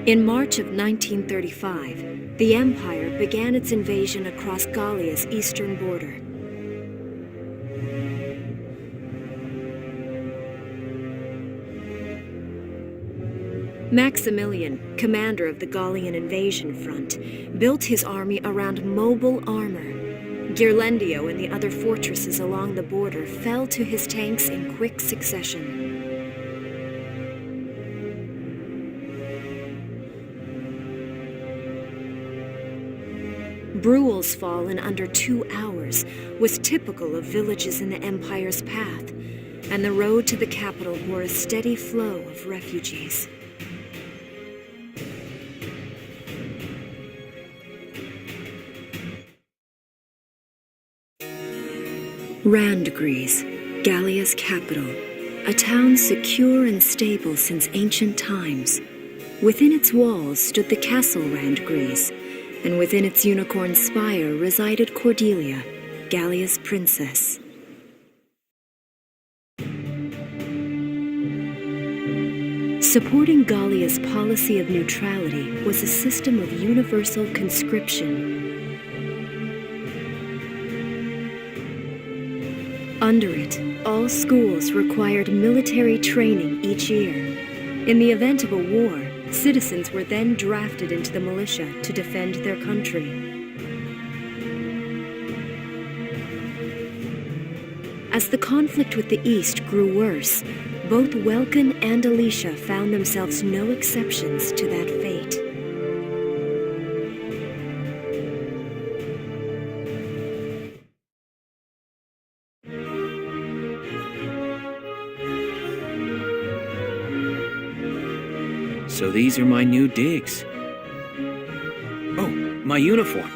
In March of 1935, the Empire began its invasion across Gallia's eastern border. Maximilian, commander of the Gallian invasion front, built his army around mobile armor. Ghirlandaio and the other fortresses along the border fell to his tanks in quick succession. Bruhl's fall in under 2 hours was typical of villages in the Empire's path, and the road to the capital bore a steady flow of refugees. Randgries, Gallia's capital, a town secure and stable since ancient times. Within its walls stood the castle Randgries, and within its unicorn spire resided Cordelia, Gallia's princess. Supporting Gallia's policy of neutrality was a system of universal conscription. Under it, all schools required military training each year. In the event of a war, citizens were then drafted into the militia to defend their country. As the conflict with the East grew worse, both Welkin and Alicia found themselves no exceptions to that fate. So these are my new digs. Oh, my uniform.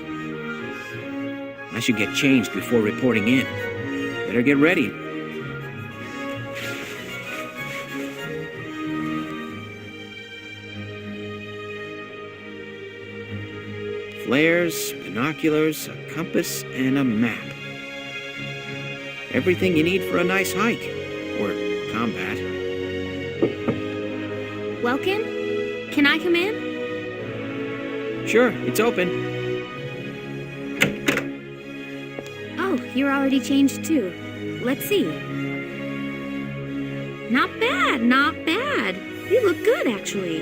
I should get changed before reporting in. Better get ready. Flares, binoculars, a compass, and a map. Everything you need for a nice hike. Or combat. Welkin? Can I come in? Sure, it's open. Oh, you're already changed too. Let's see. Not bad, not bad. You look good, actually.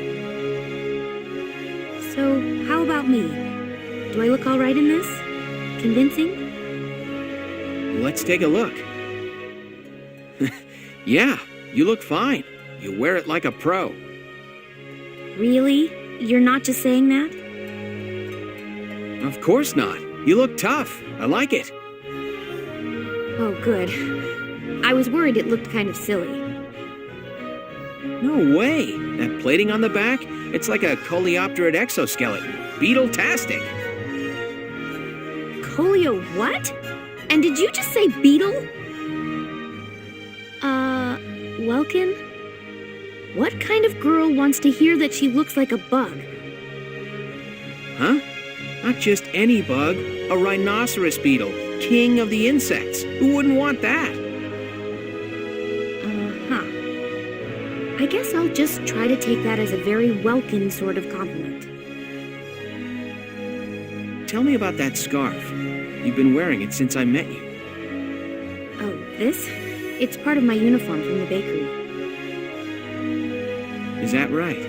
So, how about me? Do I look all right in this? Convincing? Let's take a look. Yeah, you look fine. You wear it like a pro. Really? You're not just saying that? Of course not. You look tough. I like it. Oh, good. I was worried it looked kind of silly. No way. That plating on the back, it's like a coleopterate exoskeleton. Beetle-tastic. Coleo what? And did you just say beetle? Welkin? What kind of girl wants to hear that she looks like a bug? Huh? Not just any bug. A rhinoceros beetle. King of the insects. Who wouldn't want that? Uh-huh. I guess I'll just try to take that as a very Welkin sort of compliment. Tell me about that scarf. You've been wearing it since I met you. Oh, this? It's part of my uniform from the bakery. Is that right?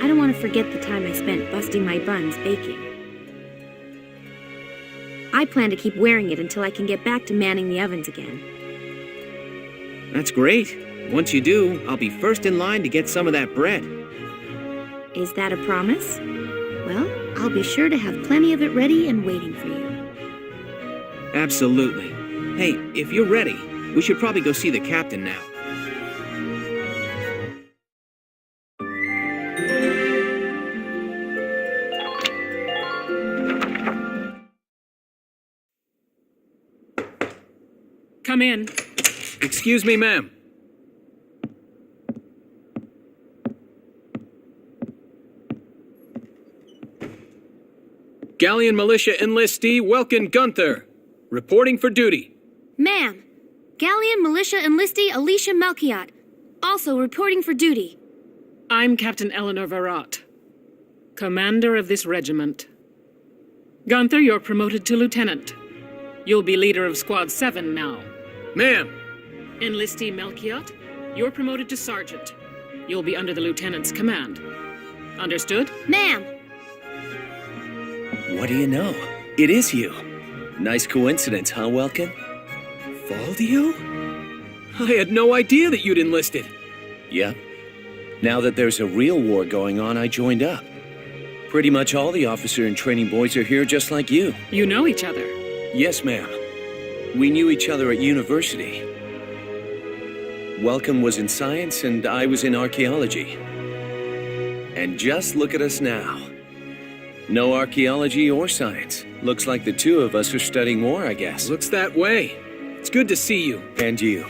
I don't want to forget the time I spent busting my buns baking. I plan to keep wearing it until I can get back to manning the ovens again. That's great. Once you do, I'll be first in line to get some of that bread. Is that a promise? Well, I'll be sure to have plenty of it ready and waiting for you. Absolutely. Hey, if you're ready, we should probably go see the captain now. Come in. Excuse me, ma'am. Gallian Militia Enlistee Welkin Gunther, reporting for duty. Ma'am, Gallian Militia Enlistee Alicia Melchiot, also reporting for duty. I'm Captain Eleanor Varrot, commander of this regiment. Gunther, you're promoted to lieutenant. You'll be leader of Squad 7 now. Ma'am! Enlistee Melchiot, you're promoted to sergeant. You'll be under the lieutenant's command. Understood? Ma'am! What do you know? It is you. Nice coincidence, huh, Welkin? Valdio? I had no idea that you'd enlisted. Yep. Now that there's a real war going on, I joined up. Pretty much all the officer and training boys are here just like you. You know each other. Yes, ma'am. We knew each other at university. Welcome was in science and I was in archaeology. And just look at us now. No archaeology or science. Looks like the two of us are studying war, I guess. Looks that way. It's good to see you. And you.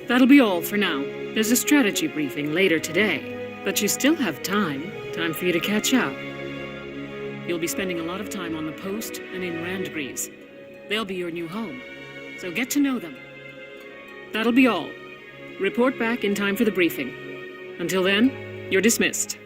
That'll be all for now. There's a strategy briefing later today, but you still have time for you to catch up. You'll be spending a lot of time on the post and in Randgreaves. They'll be your new home, so get to know them. That'll be all. Report back in time for the briefing. Until then, you're dismissed.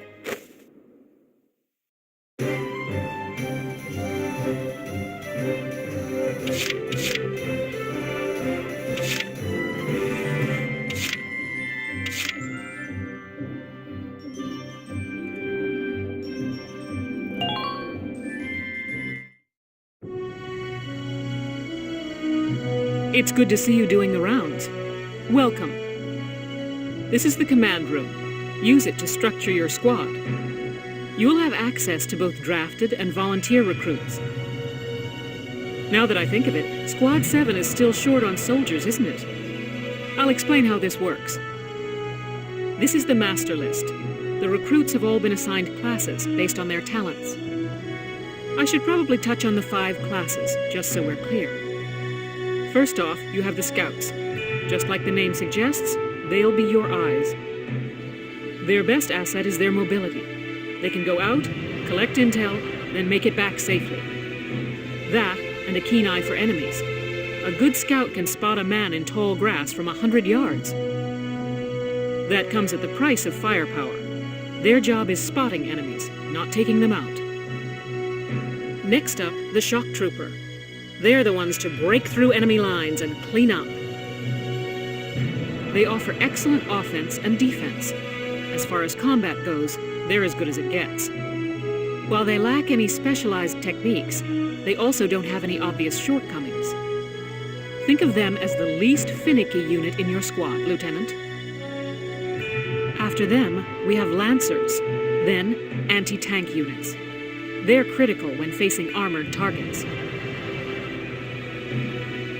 It's good to see you doing the rounds. Welcome. This is the command room. Use it to structure your squad. You'll have access to both drafted and volunteer recruits. Now that I think of it, Squad 7 is still short on soldiers, isn't it? I'll explain how this works. This is the master list. The recruits have all been assigned classes based on their talents. I should probably touch on the 5 classes, just so we're clear. First off, you have the scouts. Just like the name suggests, they'll be your eyes. Their best asset is their mobility. They can go out, collect intel, then make it back safely. That, and a keen eye for enemies. A good scout can spot a man in tall grass from 100 yards. That comes at the price of firepower. Their job is spotting enemies, not taking them out. Next up, the shock trooper. They're the ones to break through enemy lines and clean up. They offer excellent offense and defense. As far as combat goes, they're as good as it gets. While they lack any specialized techniques, they also don't have any obvious shortcomings. Think of them as the least finicky unit in your squad, Lieutenant. After them, we have Lancers, then anti-tank units. They're critical when facing armored targets.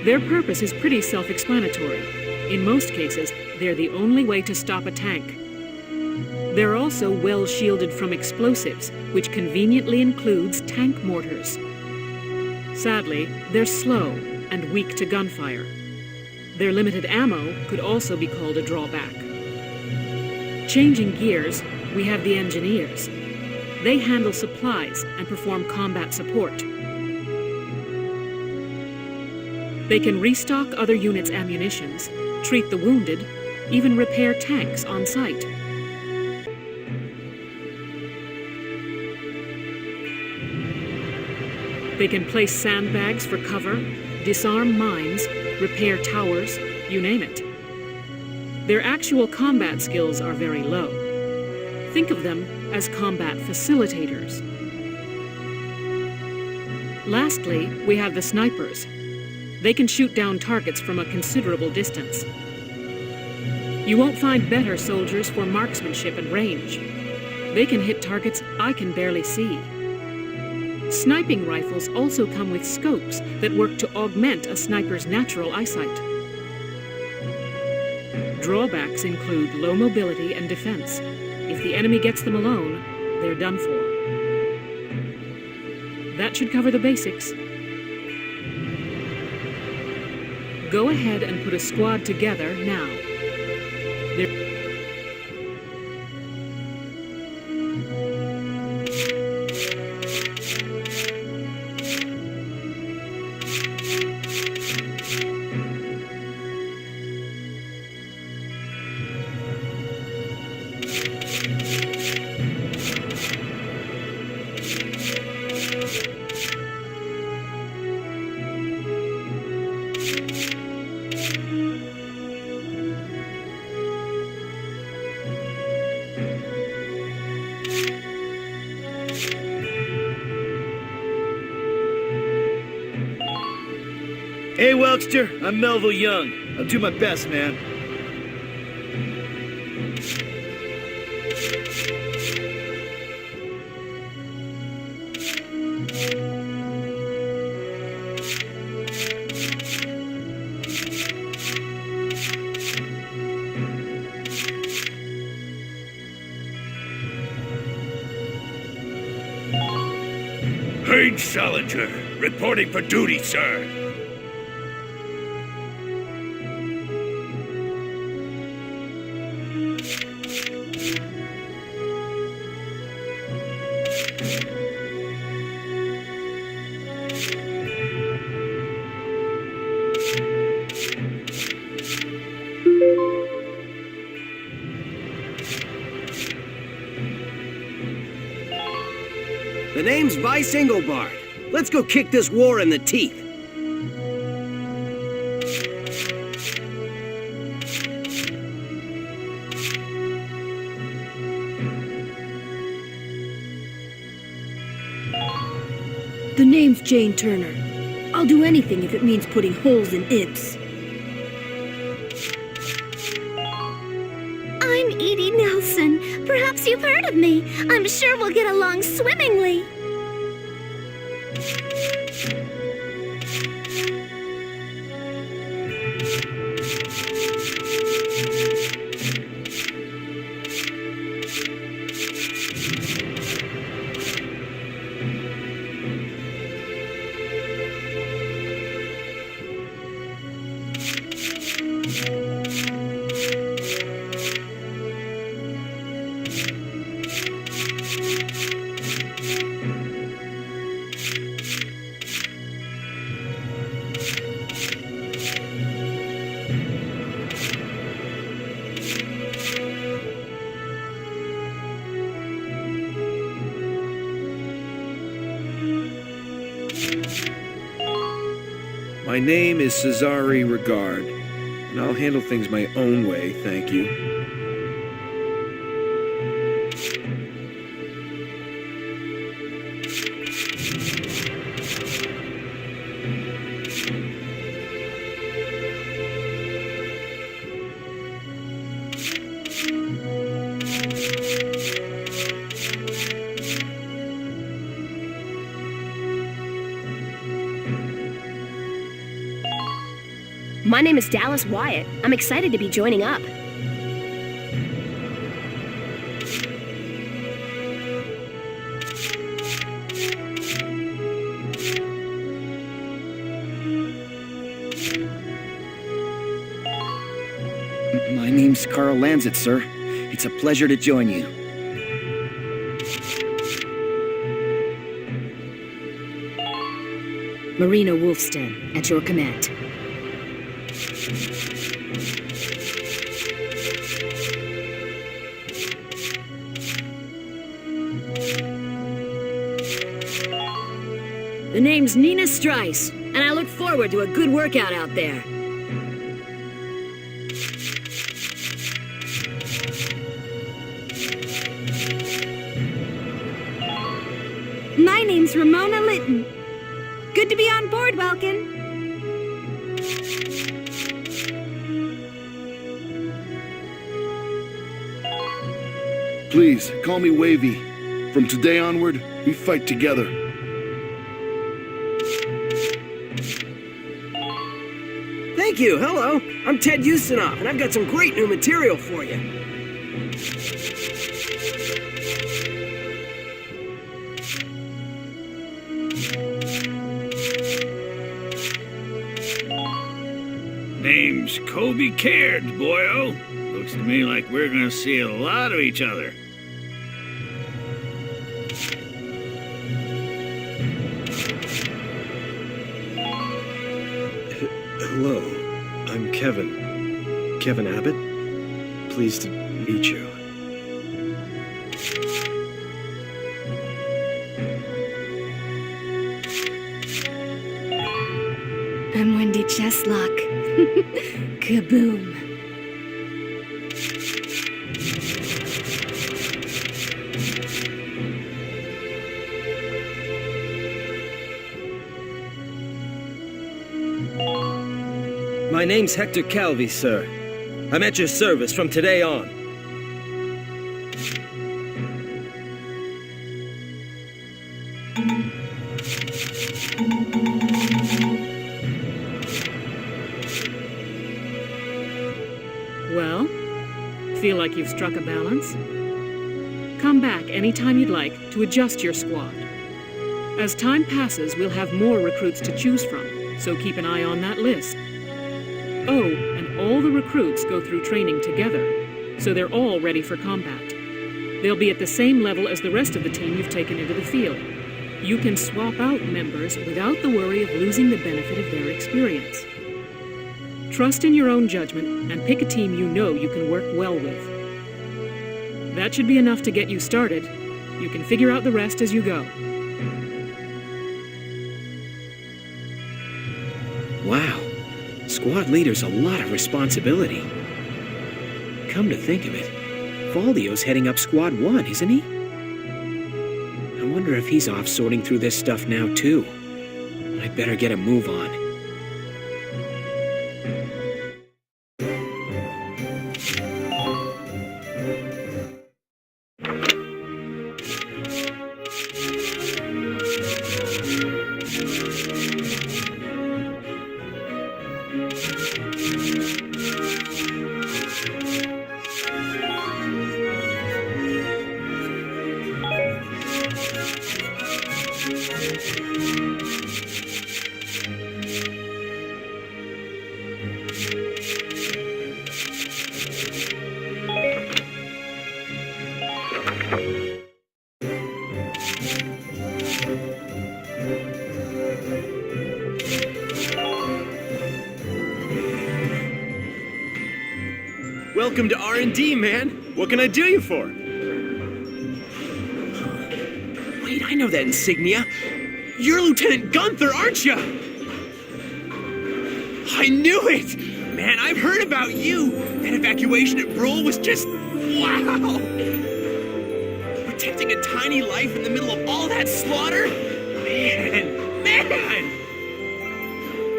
Their purpose is pretty self-explanatory. In most cases, they're the only way to stop a tank. They're also well shielded from explosives, which conveniently includes tank mortars. Sadly, they're slow and weak to gunfire. Their limited ammo could also be called a drawback. Changing gears, we have the engineers. They handle supplies and perform combat support. They can restock other units' ammunitions, treat the wounded, even repair tanks on site. They can place sandbags for cover, disarm mines, repair towers, you name it. Their actual combat skills are very low. Think of them as combat facilitators. Lastly, we have the snipers. They can shoot down targets from a considerable distance. You won't find better soldiers for marksmanship and range. They can hit targets I can barely see. Sniping rifles also come with scopes that work to augment a sniper's natural eyesight. Drawbacks include low mobility and defense. If the enemy gets them alone, they're done for. That should cover the basics. Go ahead and put a squad together now. Hey, Welkster, I'm Melville Young. I'll do my best, man. Page Salinger, reporting for duty, sir. The name's Vice Engelbart. Let's go kick this war in the teeth. The name's Jane Turner. I'll do anything if it means putting holes in imps. I'm Edie Nelson. Perhaps you've heard of me. I'm sure we'll get along swimmingly. My name is Cesare Regard, and I'll handle things my own way, thank you. My name is Dallas Wyatt. I'm excited to be joining up. My name's Carl Lanzett, sir. It's a pleasure to join you. Marina Wolfstead, at your command. The name's Nina Strice, and I look forward to a good workout out there. My name's Ramona Litton. Good to be on board, Welkin. Please, call me Wavy. From today onward, we fight together. Thank you, hello. I'm Ted Ustinov, and I've got some great new material for you. Name's Kobe Cairds, boyo. Looks to me like we're gonna see a lot of each other. Hello, I'm Kevin. Kevin Abbott. Pleased to meet you. I'm Wendy Cheslock. Kaboom. My name's Hector Calvi, sir. I'm at your service from today on. Well, feel like you've struck a balance? Come back anytime you'd like to adjust your squad. As time passes, we'll have more recruits to choose from, so keep an eye on that list. Oh, and all the recruits go through training together, so they're all ready for combat. They'll be at the same level as the rest of the team you've taken into the field. You can swap out members without the worry of losing the benefit of their experience. Trust in your own judgment and pick a team you know you can work well with. That should be enough to get you started. You can figure out the rest as you go. Wow. Squad leader's a lot of responsibility. Come to think of it, Faldio's heading up Squad 1, isn't he? I wonder if he's off sorting through this stuff now, too. I'd better get a move on. Welcome to R&D, man. What can I do you for? Wait, I know that insignia. You're Lieutenant Gunther, aren't you? I knew it! Man, I've heard about you. That evacuation at Brule was just... wow! Protecting a tiny life in the middle of all that slaughter? Man!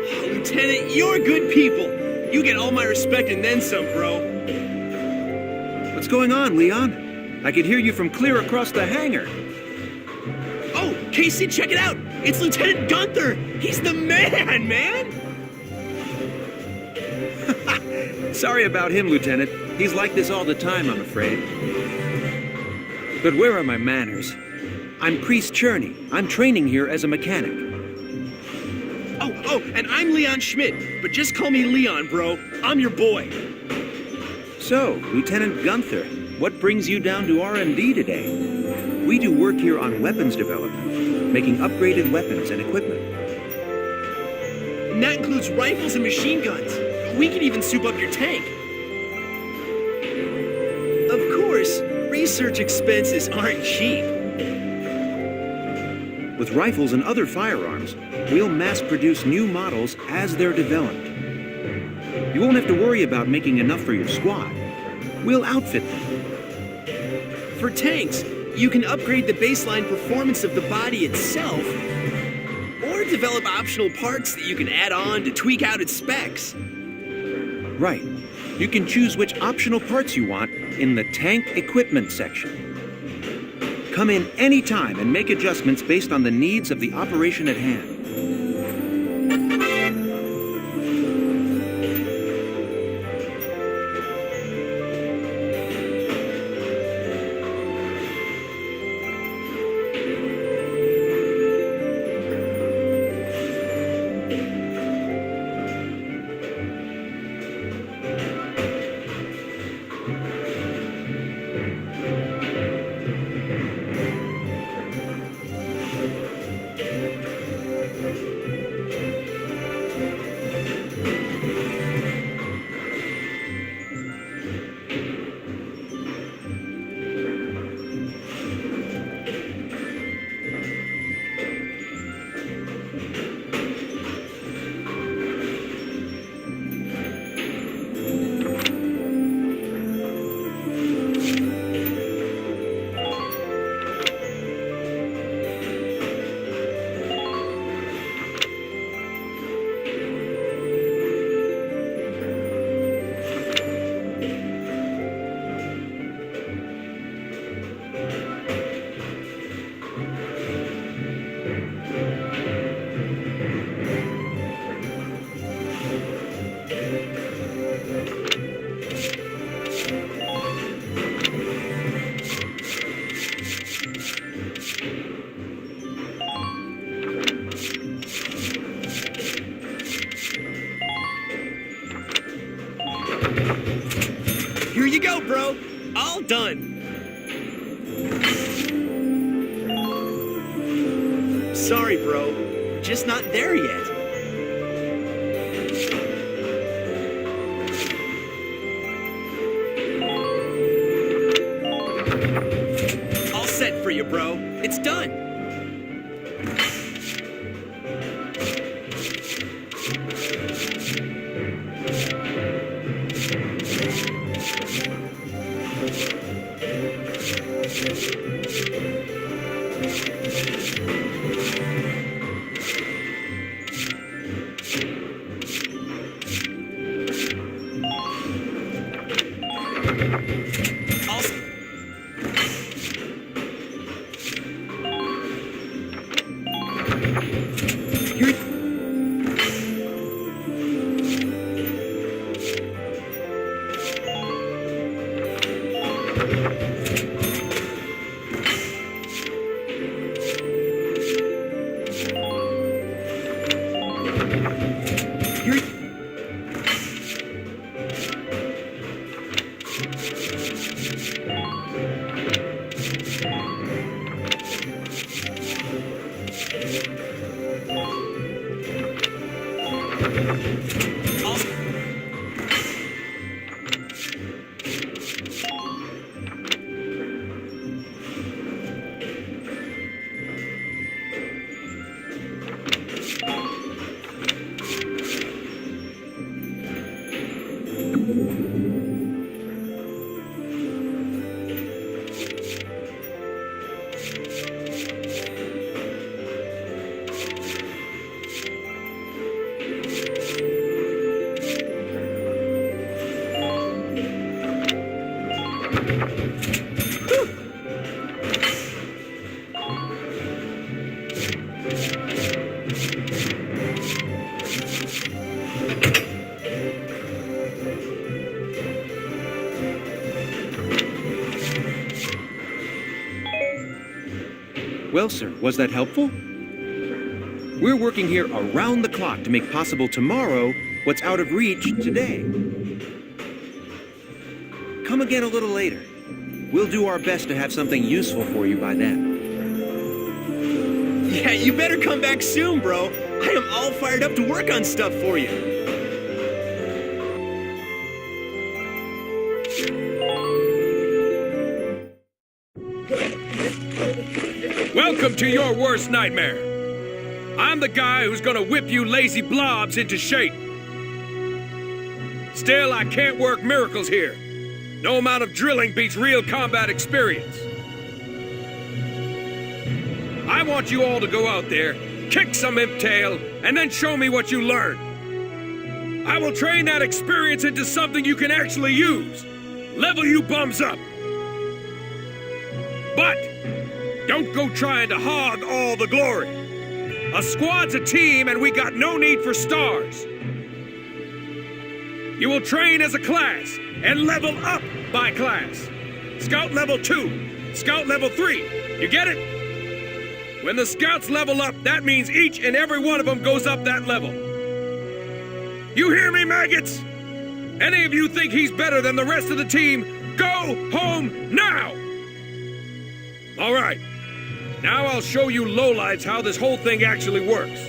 Oh, Lieutenant, you're good people. You get all my respect and then some, bro. What's going on, Leon? I could hear you from clear across the hangar. Oh, Casey, check it out! It's Lieutenant Gunther! He's the man! Sorry about him, Lieutenant. He's like this all the time, I'm afraid. But where are my manners? I'm Priest Cherney. I'm training here as a mechanic. Oh, and I'm Leon Schmidt, but just call me Leon, bro. I'm your boy. So, Lieutenant Gunther, what brings you down to R&D today? We do work here on weapons development, making upgraded weapons and equipment. And that includes rifles and machine guns. We can even soup up your tank. Of course, research expenses aren't cheap. With rifles and other firearms, we'll mass-produce new models as they're developed. You won't have to worry about making enough for your squad. We'll outfit them. For tanks, you can upgrade the baseline performance of the body itself, or develop optional parts that you can add on to tweak out its specs. Right. You can choose which optional parts you want in the tank equipment section. Come in any time and make adjustments based on the needs of the operation at hand. go, bro. All done. Sorry, bro. Just not there yet. All set for you, bro. It's done. Well, sir, was that helpful? We're working here around the clock to make possible tomorrow what's out of reach today. Come again a little later. We'll do our best to have something useful for you by then. Yeah, you better come back soon, bro. I am all fired up to work on stuff for you. Welcome to your worst nightmare. I'm the guy who's gonna whip you lazy blobs into shape. Still, I can't work miracles here. No amount of drilling beats real combat experience. I want you all to go out there, kick some imp tail, and then show me what you learn. I will train that experience into something you can actually use. Level you bums up. But don't go trying to hog all the glory. A squad's a team, and we got no need for stars. You will train as a class and level up by class. Scout level 2, Scout level 3. You get it? When the scouts level up, that means each and every one of them goes up that level. You hear me, maggots? Any of you think he's better than the rest of the team, go home now! All right. Now I'll show you lowlights how this whole thing actually works.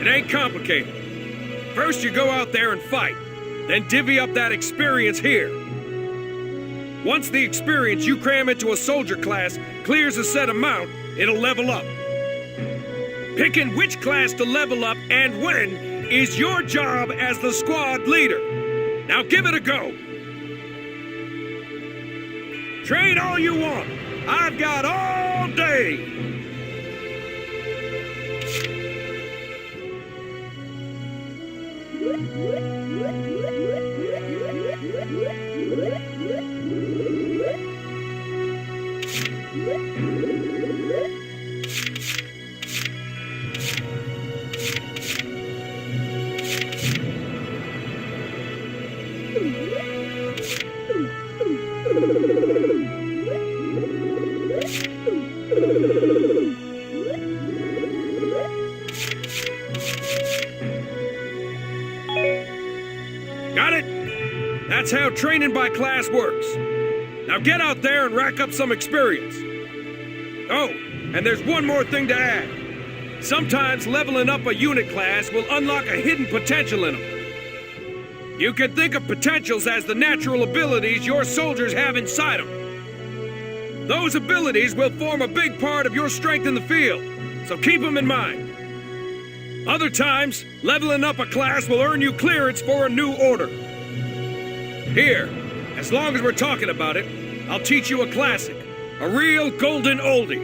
It ain't complicated. First you go out there and fight, then divvy up that experience here. Once the experience you cram into a soldier class clears a set amount, it'll level up. Picking which class to level up and when is your job as the squad leader. Now give it a go. Train all you want. I've got all day. That's how training by class works. Now get out there and rack up some experience. Oh, and there's one more thing to add. Sometimes leveling up a unit class will unlock a hidden potential in them. You can think of potentials as the natural abilities your soldiers have inside them. Those abilities will form a big part of your strength in the field, so keep them in mind. Other times, leveling up a class will earn you clearance for a new order. Here, as long as we're talking about it, I'll teach you a classic, a real golden oldie.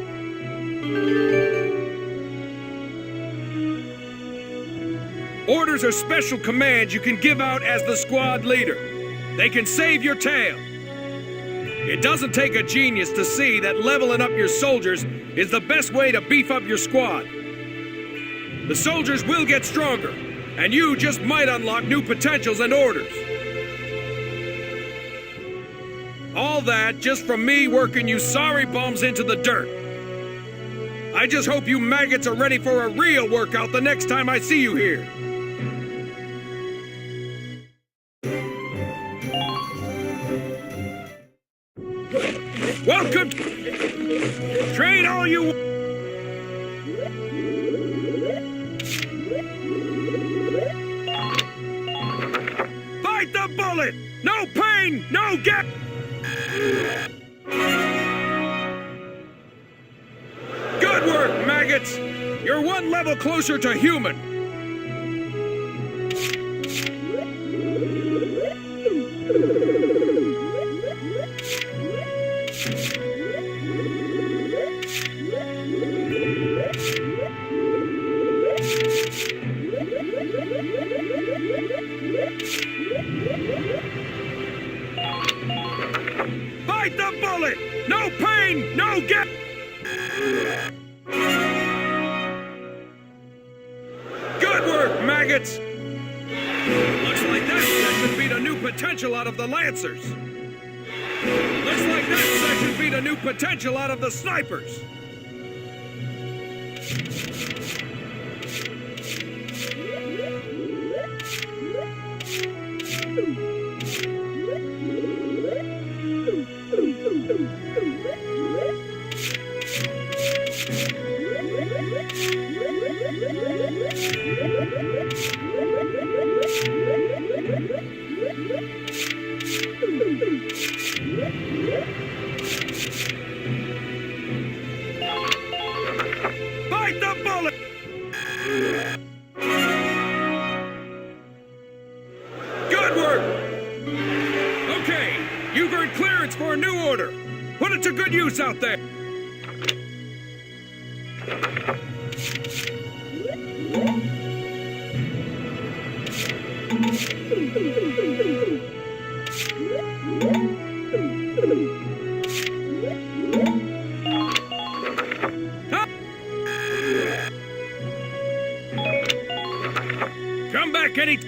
Orders are special commands you can give out as the squad leader. They can save your tail. It doesn't take a genius to see that leveling up your soldiers is the best way to beef up your squad. The soldiers will get stronger, and you just might unlock new potentials and orders. All that just from me working you sorry bums into the dirt. I just hope you maggots are ready for a real workout the next time I see you here. Welcome! Train all you... Fight the bullet! No pain, no gap! Good work, maggots! You're one level closer to human. Fight the bullet! No pain, no gap! Good work, maggots! Looks like that section beat a new potential out of the Lancers. Looks like that section beat a new potential out of the Snipers. Fight the bullet! Good work! Okay, you've earned clearance for a new order. Put it to good use out there. Come back any...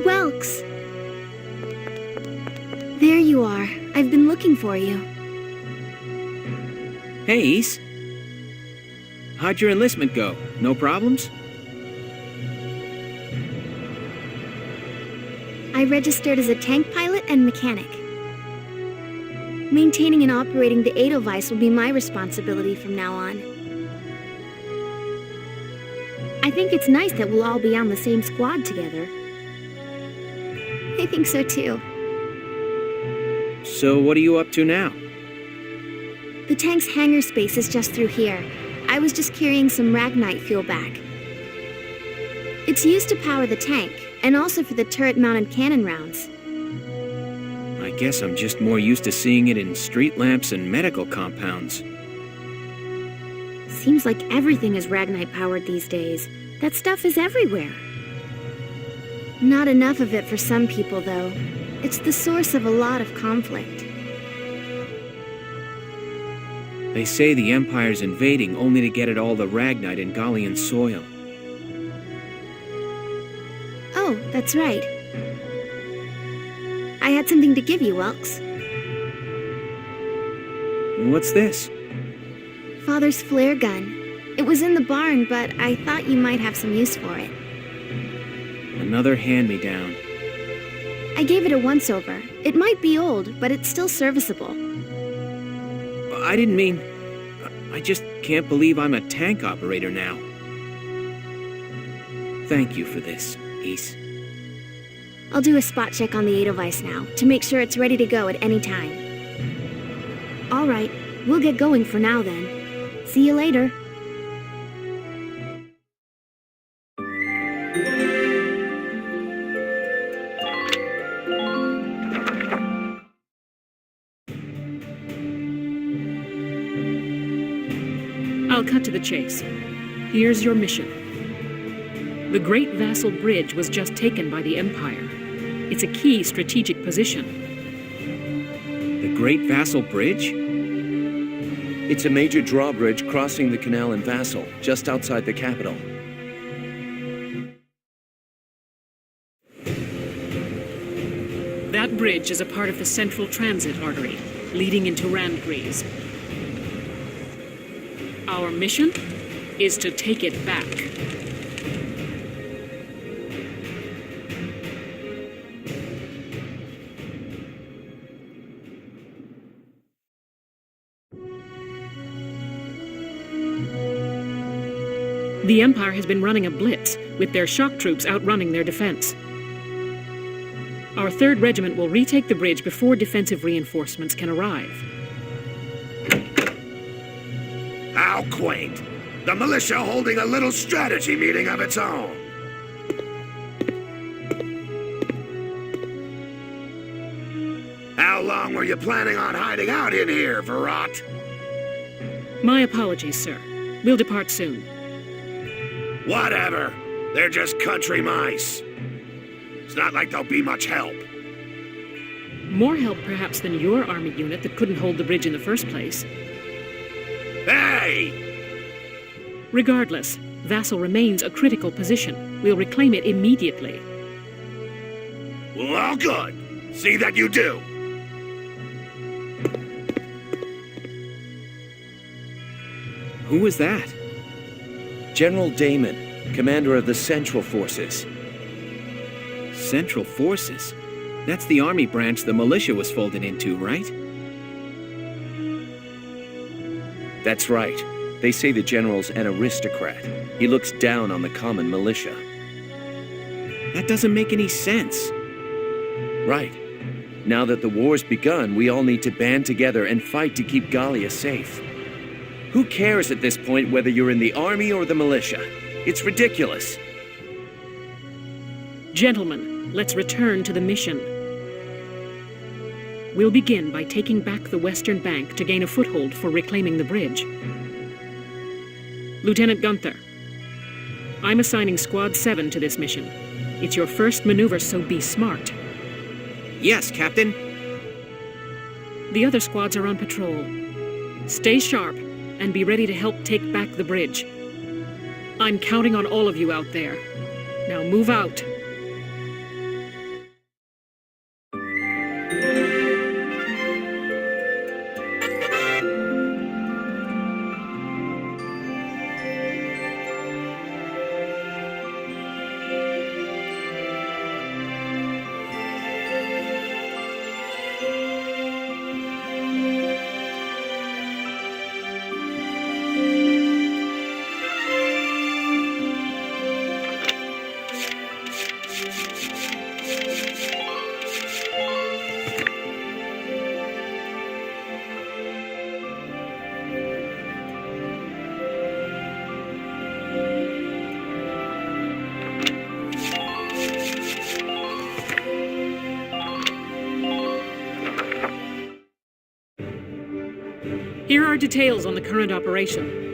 Welks! There you are. I've been looking for you. Hey, Ace. How'd your enlistment go? No problems? I registered as a tank pilot and mechanic. Maintaining and operating the Edelweiss will be my responsibility from now on. I think it's nice that we'll all be on the same squad together. I think so too. So what are you up to now? The tank's hangar space is just through here. I was just carrying some Ragnite fuel back. It's used to power the tank, and also for the turret-mounted cannon rounds. I guess I'm just more used to seeing it in street lamps and medical compounds. Seems like everything is Ragnite-powered these days. That stuff is everywhere. Not enough of it for some people, though. It's the source of a lot of conflict. They say the Empire's invading only to get at all the Ragnite in Gallian soil. Oh, that's right. I had something to give you, Welks. What's this? Father's flare gun. It was in the barn, but I thought you might have some use for it. Another hand-me-down. I gave it a once-over. It might be old, but it's still serviceable. I didn't mean... I just can't believe I'm a tank operator now. Thank you for this, Ace. I'll do a spot check on the Edelweiss now, to make sure it's ready to go at any time. All right, we'll get going for now then. See you later. I'll cut to the chase. Here's your mission. The Great Vasel Bridge was just taken by the Empire. It's a key strategic position. The Great Vasel Bridge? It's a major drawbridge crossing the canal in Vasel, just outside the capital. That bridge is a part of the central transit artery, leading into Randgries. Our mission is to take it back. The Empire has been running a blitz, with their shock troops outrunning their defense. Our 3rd Regiment will retake the bridge before defensive reinforcements can arrive. How quaint. The militia holding a little strategy meeting of its own. How long were you planning on hiding out in here, Verrat? My apologies, sir. We'll depart soon. Whatever. They're just country mice. It's not like they'll be much help. More help, perhaps, than your army unit that couldn't hold the bridge in the first place. Hey! Regardless, Vasel remains a critical position. We'll reclaim it immediately. Well, good. See that you do. Who was that? General Damon, commander of the Central Forces. Central Forces? That's the army branch the militia was folded into, right? That's right. They say the general's an aristocrat. He looks down on the common militia. That doesn't make any sense. Right. Now that the war's begun, we all need to band together and fight to keep Gallia safe. Who cares at this point whether you're in the army or the militia? It's ridiculous. Gentlemen, let's return to the mission. We'll begin by taking back the western bank to gain a foothold for reclaiming the bridge. Lieutenant Gunther, I'm assigning Squad 7 to this mission. It's your first maneuver, so be smart. Yes, Captain. The other squads are on patrol. Stay sharp and be ready to help take back the bridge. I'm counting on all of you out there. Now move out. Here are details on the current operation.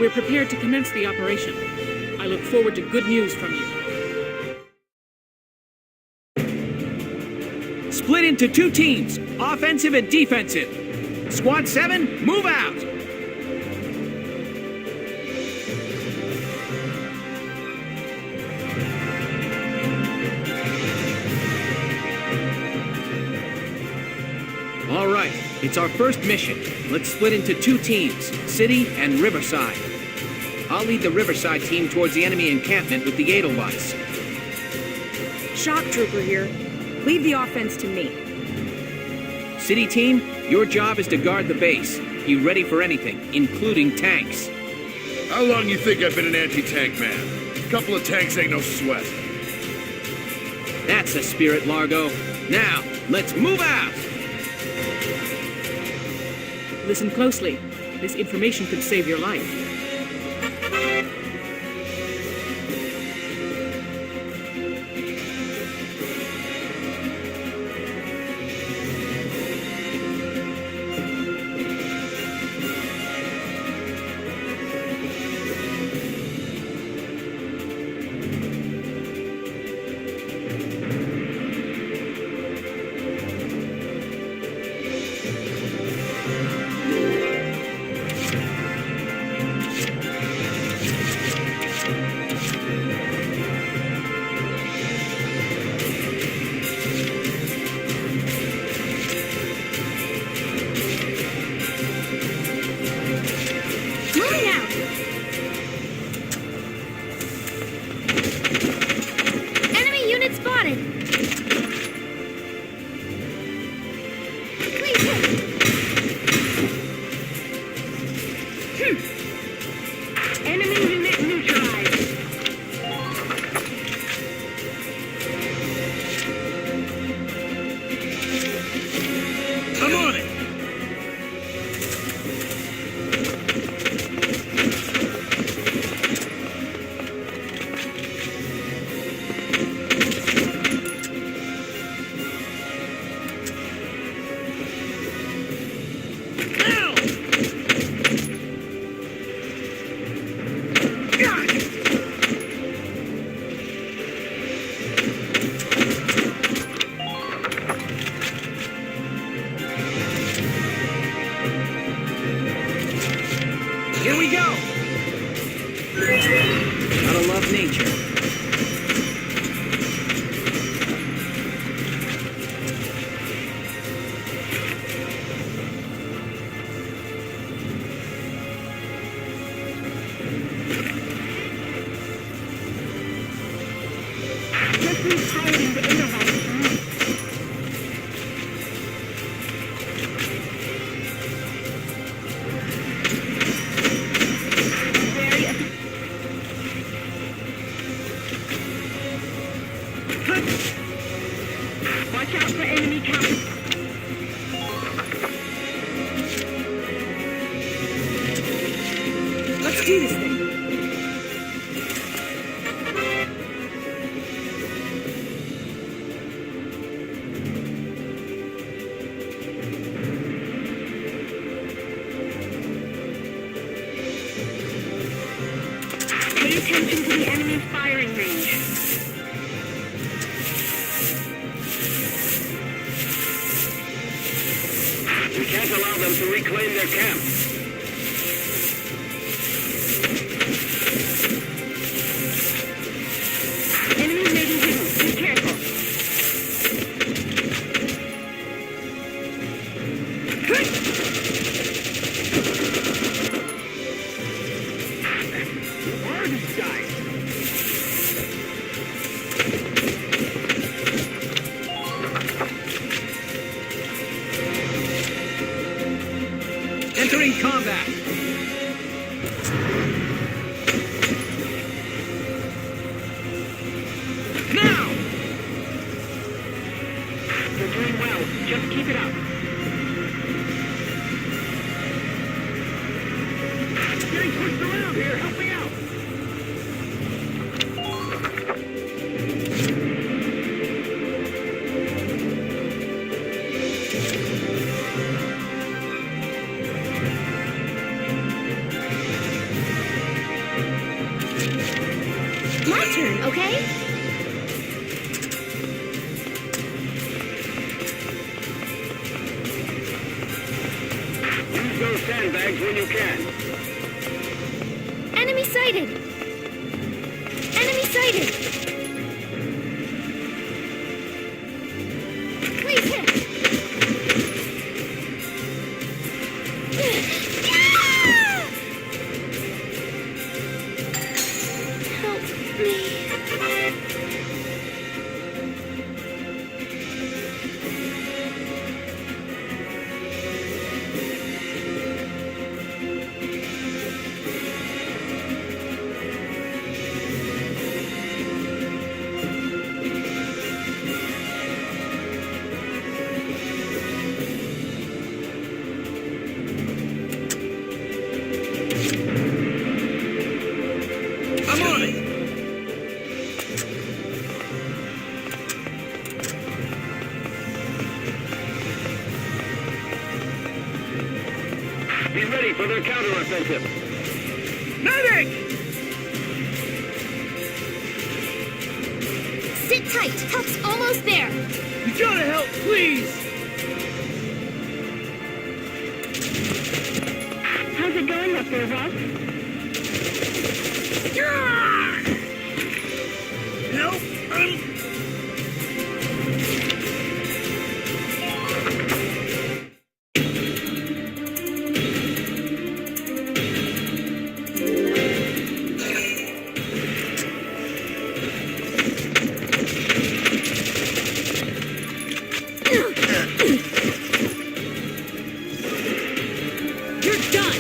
We're prepared to commence the operation. I look forward to good news from you. Split into 2 teams, offensive and defensive. Squad 7, move out! All right, it's our first mission. Let's split into 2 teams, City and Riverside. I'll lead the Riverside team towards the enemy encampment with the Edelweiss. Shock Trooper here. Leave the offense to me. City team, your job is to guard the base. Be ready for anything, including tanks. How long you think I've been an anti-tank man? A couple of tanks ain't no sweat. That's the spirit, Largo. Now, let's move out! Listen closely. This information could save your life. piloting the Intervice. Watch out for enemy counters. Let's do this thing. Pay attention to the enemy's firing range. We can't allow them to reclaim their camp. Enemy may be hidden. Be careful. Who are these guys? Entering combat. Now! You're doing well. Just keep it up. Getting pushed around here. Help me out. My turn, okay? Use those sandbags when you can. Enemy sighted! Enemy sighted! Please hit! Help me. I'm on it. Be ready for their counteroffensive. Medic! Sit tight. Help's almost there. You gotta help, please! How's it going up there, Rob? Help! You're done!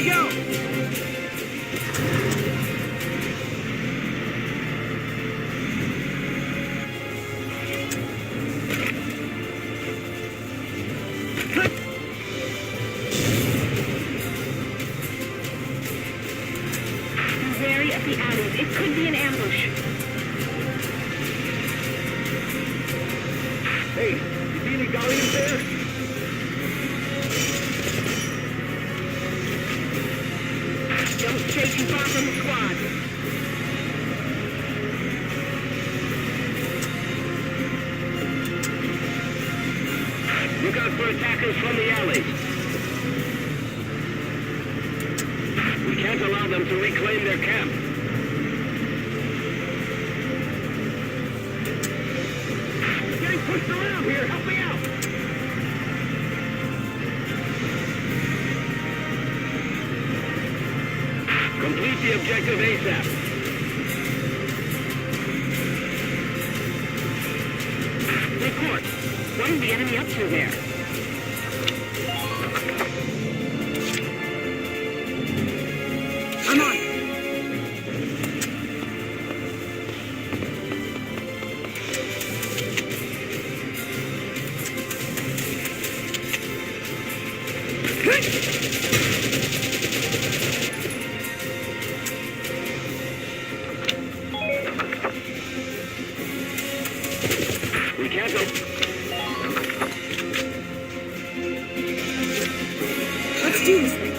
we go! Wary of the alleys. It could be an ambush. Hey, you see any Gallians there? Don't stray too far from the squad. Look out for attackers from the alleys. We can't allow them to reclaim their camp. We're getting pushed around here. Help me out. Complete the objective ASAP. Report. What is the enemy up to there? I'm on! We can't go. Let's do this thing.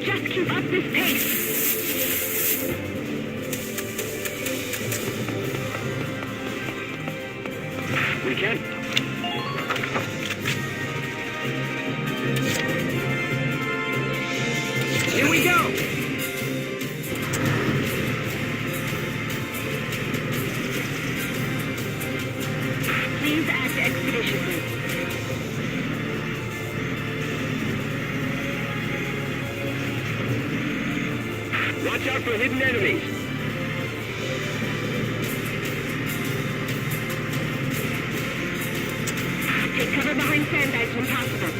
Just keep up this pace. We can't. Here we go! Please act expeditiously. Watch out for hidden enemies. Take cover behind sandbags when possible.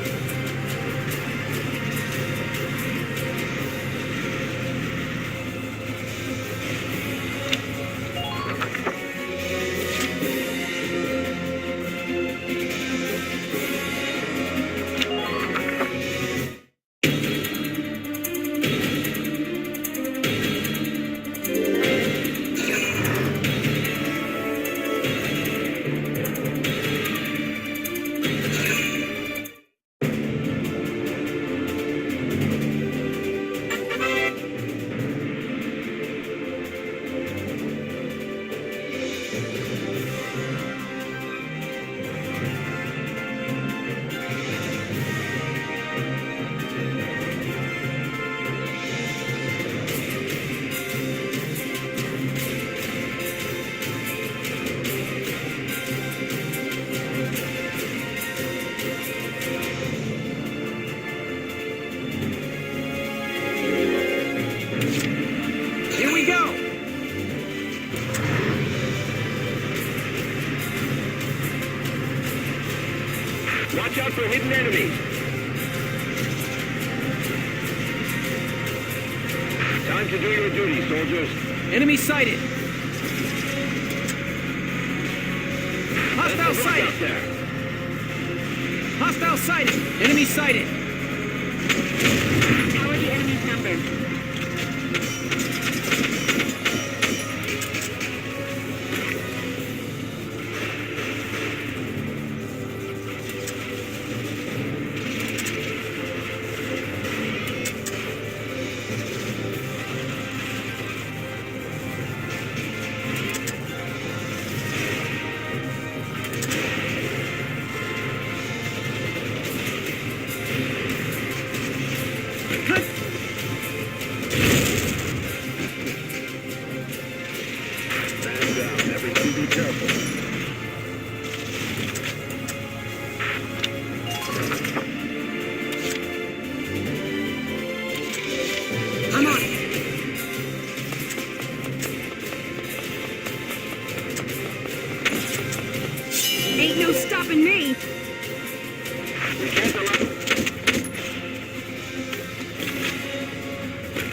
Here we go! Watch out for hidden enemies. Time to do your duty, soldiers. Enemy sighted! Hostile Let's look sighted! out there. Hostile sighted! Enemy sighted! How are the enemy's numbers?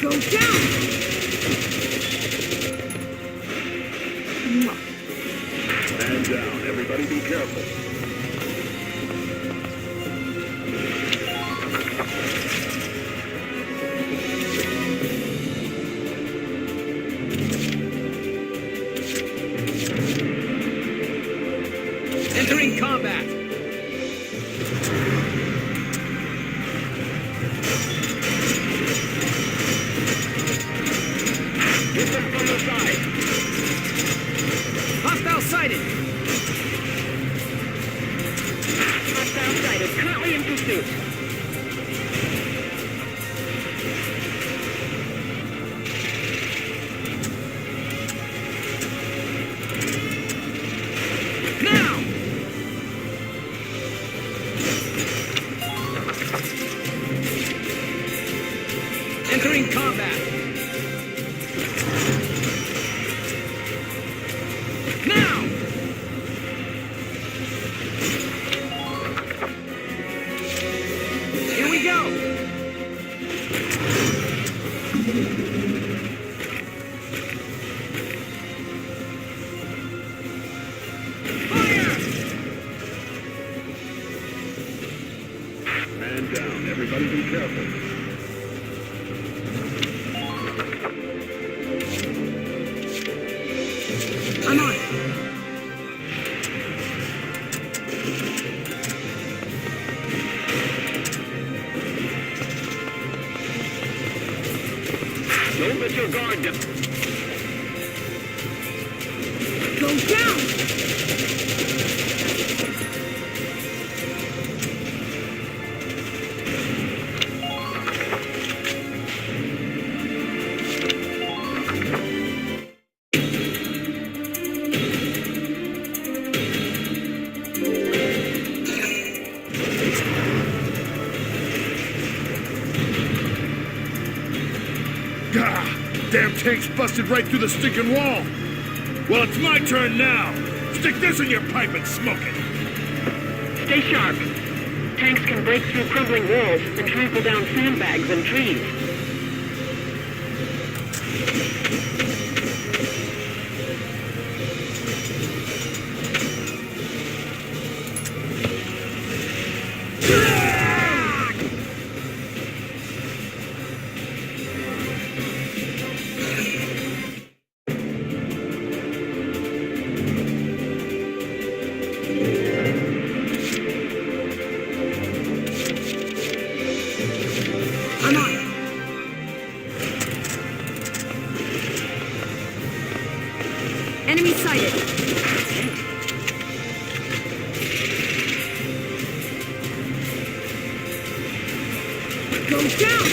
Go down! Man down. Everybody be careful. Entering combat. Hit them from the side. Hostile sighted. Hostile sighted. Currently in pursuit. Now! Entering combat. Now! Here we go! Fire! Man down. Everybody be careful. I'm on. Don't let your guard down. Go down! Gah! Damn tank's busted right through the stinking wall. Well, it's my turn now. Stick this in your pipe and smoke it. Stay sharp. Tanks can break through crumbling walls and trample down sandbags and trees. I'm on. Enemy sighted. Go down!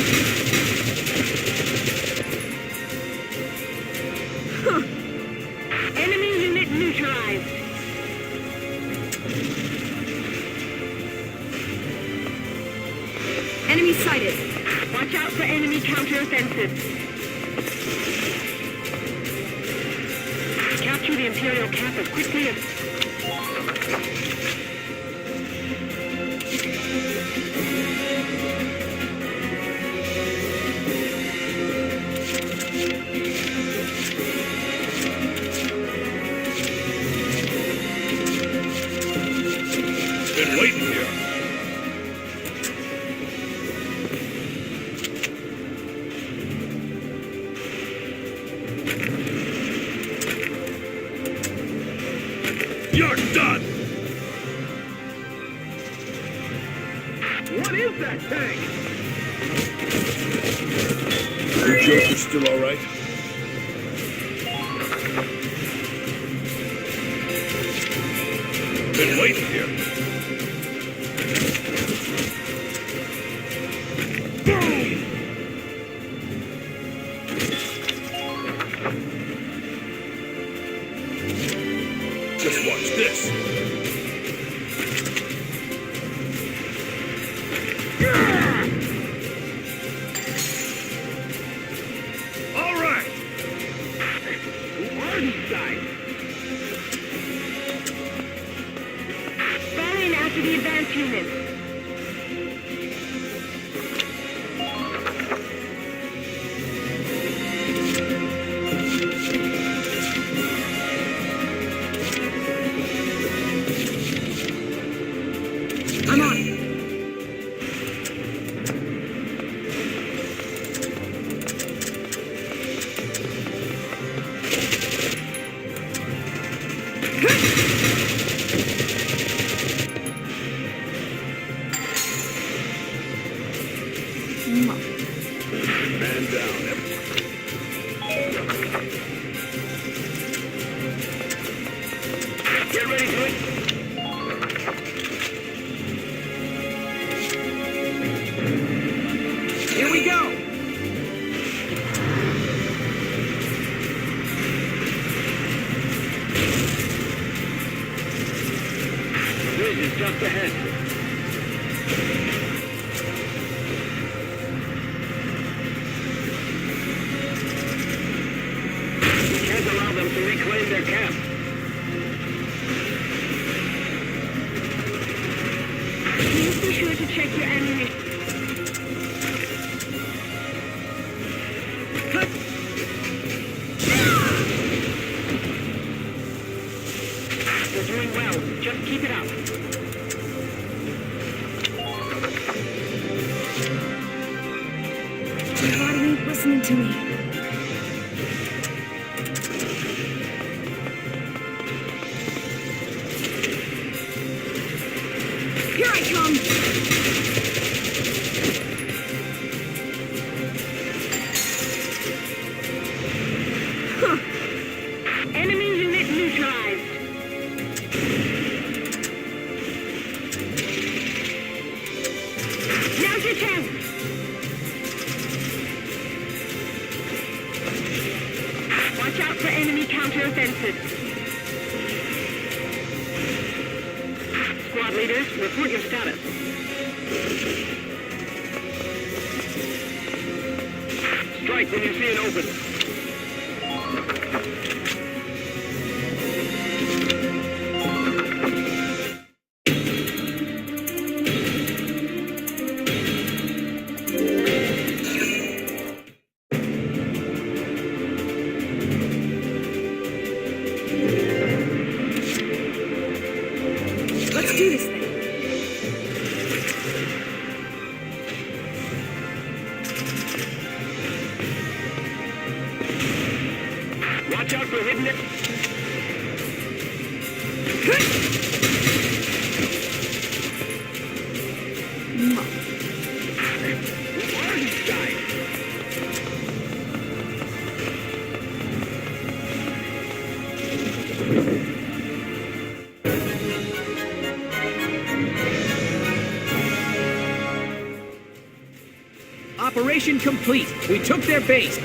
Huh. Enemy unit neutralized. Enemy sighted. Watch out for enemy counteroffensive. Capture the Imperial cap as quickly as... Been waiting here. You're done! What is that tank? The Joker's still all right? Been waiting here. Boom! Just watch this. All right. Who are these guys? Man down. Get ready to it. Here we go! Bridge is just ahead. We can't allow them to reclaim their camp. Please be sure to check your ammunition. You're doing well. Just keep it up. My body ain't listening to me. Here I come! Enemy unit neutralized. Now's your chance. Watch out for enemy counteroffensive. Squad leaders, report your status. Strike when you see it open. Let's do this thing. Watch out for hidden... Who are these guys? Operation complete. We took their base.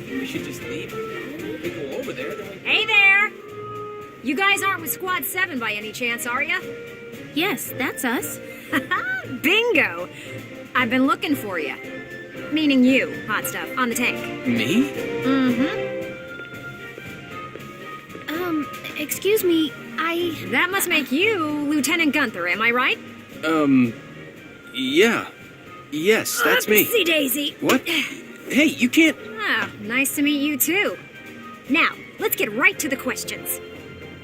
We should just leave. If we go over there, then we... Hey there! You guys aren't with Squad 7 by any chance, are ya? Yes, that's us. Bingo! I've been looking for you. Meaning you, hot stuff, on the tank. Me? Mm-hmm. Excuse me, That must make you Lieutenant Gunther, am I right? Yeah. Yes, that's me. Oopsie daisy. What? Hey, you can't... Ah, nice to meet you too. Now, let's get right to the questions.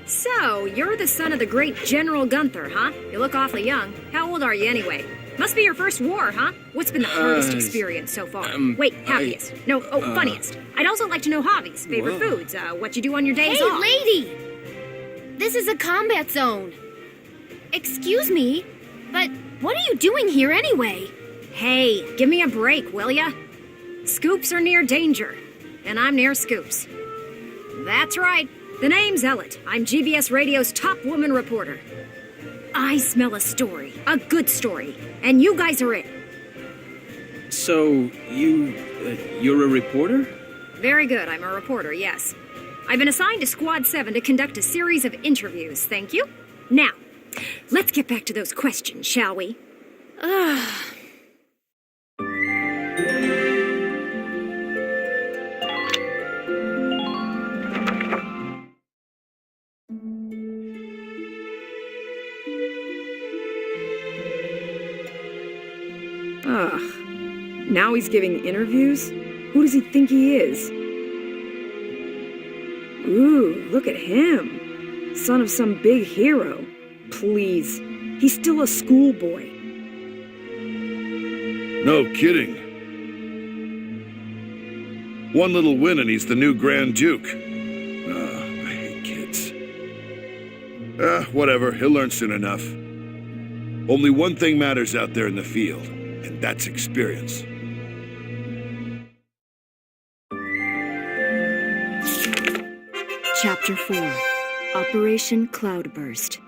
So, you're the son of the great General Gunther, huh? You look awfully young. How old are you anyway? Must be your first war, huh? What's been the hardest experience so far? Wait, happiest. Funniest. I'd also like to know hobbies, favorite foods, what you do on your days Hey, off. lady! This is a combat zone. Excuse me, but what are you doing here anyway? Hey, give me a break, will ya? Scoops are near danger, and I'm near scoops. That's right. The name's Ellet. I'm GBS Radio's top woman reporter. I smell a story, a good story, and you guys are it. So, you're a reporter? Very good, I'm a reporter, yes. I've been assigned to Squad 7 to conduct a series of interviews, thank you. Now, let's get back to those questions, shall we? Now he's giving interviews? Who does he think he is? Ooh, look at him. Son of some big hero. Please, he's still a schoolboy. No kidding. One little win and he's the new Grand Duke. I hate kids. Whatever, he'll learn soon enough. Only one thing matters out there in the field, and that's experience. Chapter 4, Operation Cloudburst.